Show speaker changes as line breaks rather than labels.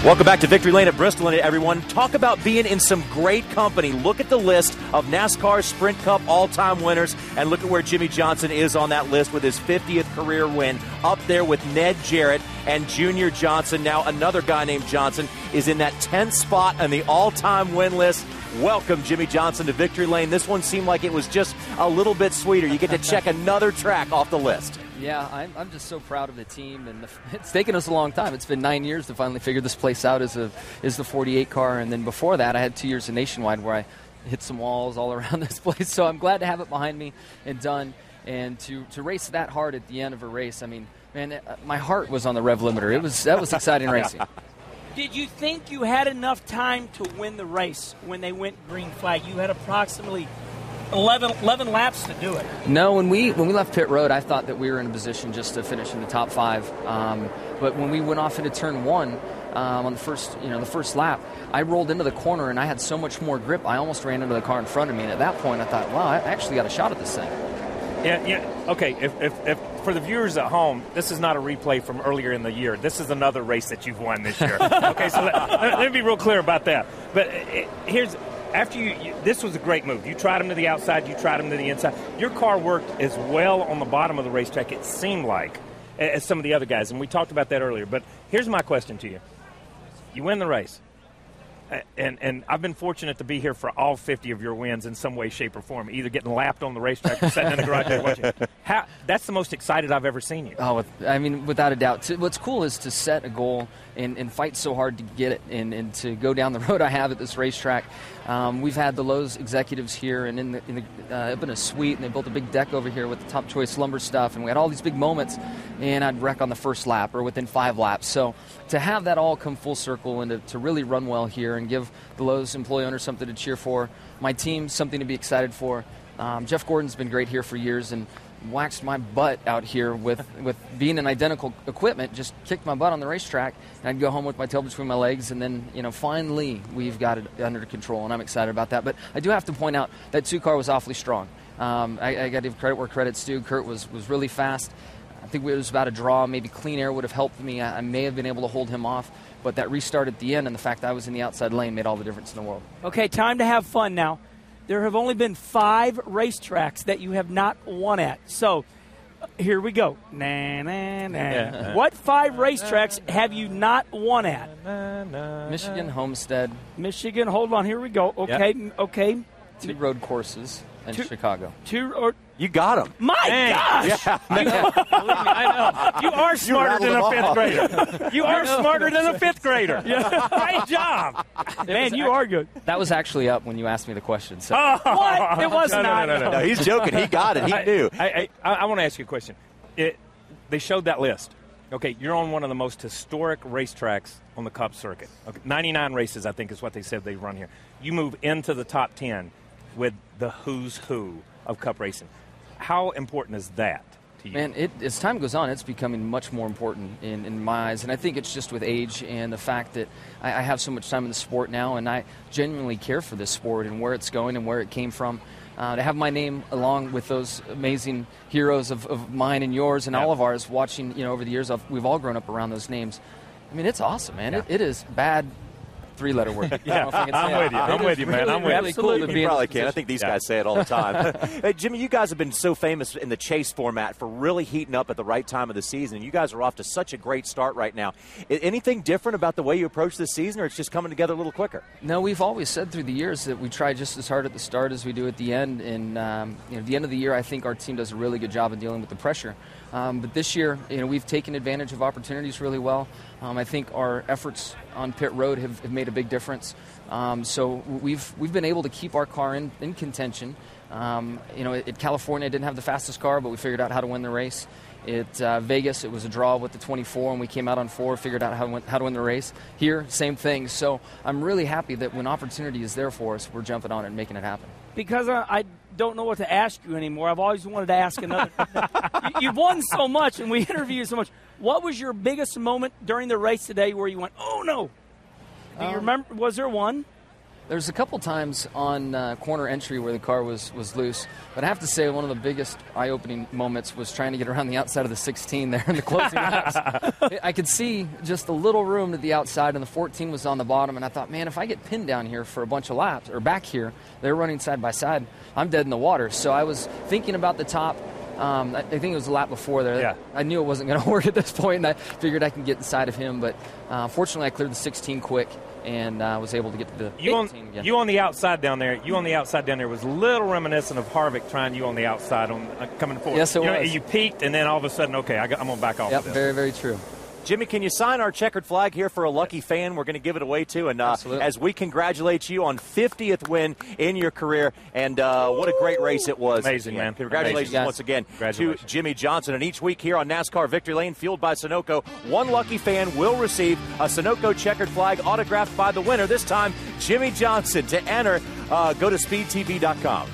Welcome back to Victory Lane at Bristol, everyone. Talk about being in some great company. Look at the list of NASCAR Sprint Cup all-time winners, and look at where Jimmie Johnson is on that list with his 50th career win, up there with Ned Jarrett and Junior Johnson. Now another guy named Johnson is in that 10th spot on the all-time win list. Welcome, Jimmie Johnson, to Victory Lane. This one seemed like it was just a little bit sweeter. You get to check another track off the list.
Yeah, I'm just so proud of the team, and it's taken us a long time. It's been 9 years to finally figure this place out as the 48 car, and then before that I had 2 years of Nationwide where I hit some walls all around this place. So I'm glad to have it behind me and done, and to race that hard at the end of a race. I mean, man, my heart was on the rev limiter. That was exciting racing.
Did you think you had enough time to win the race when they went green flag? You had approximately 11 laps to do it.
No, when we left pit road, I thought that we were in a position just to finish in the top 5. But when we went off into turn 1 on the first lap, I rolled into the corner and I had so much more grip. I almost ran into the car in front of me. And at that point, I thought, wow, I actually got a shot at this thing.
Yeah. Okay, if for the viewers at home, this is not a replay from earlier in the year. This is another race that you've won this year. Okay, so let me be real clear about that. But here's. After this was a great move. You tried him to the outside, you tried him to the inside. Your car worked as well on the bottom of the racetrack, it seemed like, as some of the other guys, and we talked about that earlier. But here's my question to you. You win the race, and I've been fortunate to be here for all 50 of your wins in some way, shape, or form, either getting lapped on the racetrack or sitting in the garage watching. That's the most excited I've ever seen you.
Oh, I mean, without a doubt. What's cool is to set a goal and fight so hard to get it and to go down the road I have at this racetrack. We've had the Lowe's executives here and up in a suite, and they built a big deck over here with the Top Choice lumber stuff, and we had all these big moments, and I'd wreck on the first lap or within 5 laps. So to have that all come full circle and to really run well here and give the Lowe's employee owners something to cheer for, my team something to be excited for. Jeff Gordon's been great here for years and waxed my butt out here with being in identical equipment, just kicked my butt on the racetrack, and I'd go home with my tail between my legs, and then, finally we've got it under control, and I'm excited about that. But I do have to point out that 2 car was awfully strong. I got to give credit where credit's due. Kurt was really fast. I think it was about a draw. Maybe clean air would have helped me. I may have been able to hold him off, but that restart at the end and the fact that I was in the outside lane made all the difference in the world. Okay,
time to have fun now. There have only been 5 racetracks that you have not won at. So, here we go. What 5 racetracks have you not won at?
Michigan, Homestead.
Michigan, hold on. Here we go. Okay,
Yep.
Okay.
2 road courses and Chicago.
You got him.
My gosh!
Yeah.
I know. You are smarter than a 5th grader. You are smarter than a 5th grader. Great job.
Man, you are good.
That was actually up when you asked me the question. So.
What? It was not.
No, he's joking. He got it. He knew.
I want to ask you a question. They showed that list. Okay, you're on one of the most historic racetracks on the Cup circuit. Okay, 99 races, I think, is what they said they run here. You move into the top 10 with the who's who of Cup racing. How important is that to you?
Man, as time goes on, it's becoming much more important in my eyes. And I think it's just with age and the fact that I have so much time in the sport now, and I genuinely care for this sport and where it's going and where it came from. To have my name along with those amazing heroes of mine and yours and all of ours watching, over the years, we've all grown up around those names. I mean, it's awesome, man. Yeah. It is bad. 3-letter word.
Yeah, I'm with you, man. I'm with you.
Really cool to be
You probably can. I think these guys say it all the time. Hey, Jimmie, you guys have been so famous in the chase format for really heating up at the right time of the season. You guys are off to such a great start right now. Anything different about the way you approach this season, or it's just coming together a little quicker?
No, we've always said through the years that we try just as hard at the start as we do at the end. And at the end of the year, I think our team does a really good job of dealing with the pressure. But this year, we've taken advantage of opportunities really well. I think our efforts on pit road have made a big difference. So we've been able to keep our car in contention. At California, I didn't have the fastest car, but we figured out how to win the race. At Vegas, it was a draw with the 24, and we came out on 4, figured out how to win the race. Here, same thing. So I'm really happy that when opportunity is there for us, we're jumping on it and making it happen.
Because I don't know what to ask you anymore. I've always wanted to ask another. You've won so much, and we interview you so much. What was your biggest moment during the race today where you went, oh, no? Do you remember? Was there one?
There's a couple times on corner entry where the car was loose, but I have to say one of the biggest eye-opening moments was trying to get around the outside of the 16 there in the closing laps. I could see just a little room to the outside, and the 14 was on the bottom, and I thought, man, if I get pinned down here for a bunch of laps, or back here, they're running side by side, I'm dead in the water. So I was thinking about the top. I think it was the lap before there.
Yeah.
I knew it wasn't going to work at this point, and I figured I could get inside of him, but fortunately I cleared the 16 quick and was able to get to the 18 again.
You on the outside down there. You on the outside down there was a little reminiscent of Harvick trying you on the outside on coming forward.
Yes, it was.
You peaked, and then all of a sudden, okay, I'm going to back off.
Yep,
of this.
very, very true.
Jimmy, can you sign our checkered flag here for a lucky fan? We're going to give it away, too. And as we congratulate you on 50th win in your career, and what a great race it was.
Amazing, man.
Congratulations once again to Jimmie Johnson. And each week here on NASCAR Victory Lane, fueled by Sunoco, one lucky fan will receive a Sunoco checkered flag autographed by the winner, this time Jimmie Johnson. To enter, go to speedtv.com.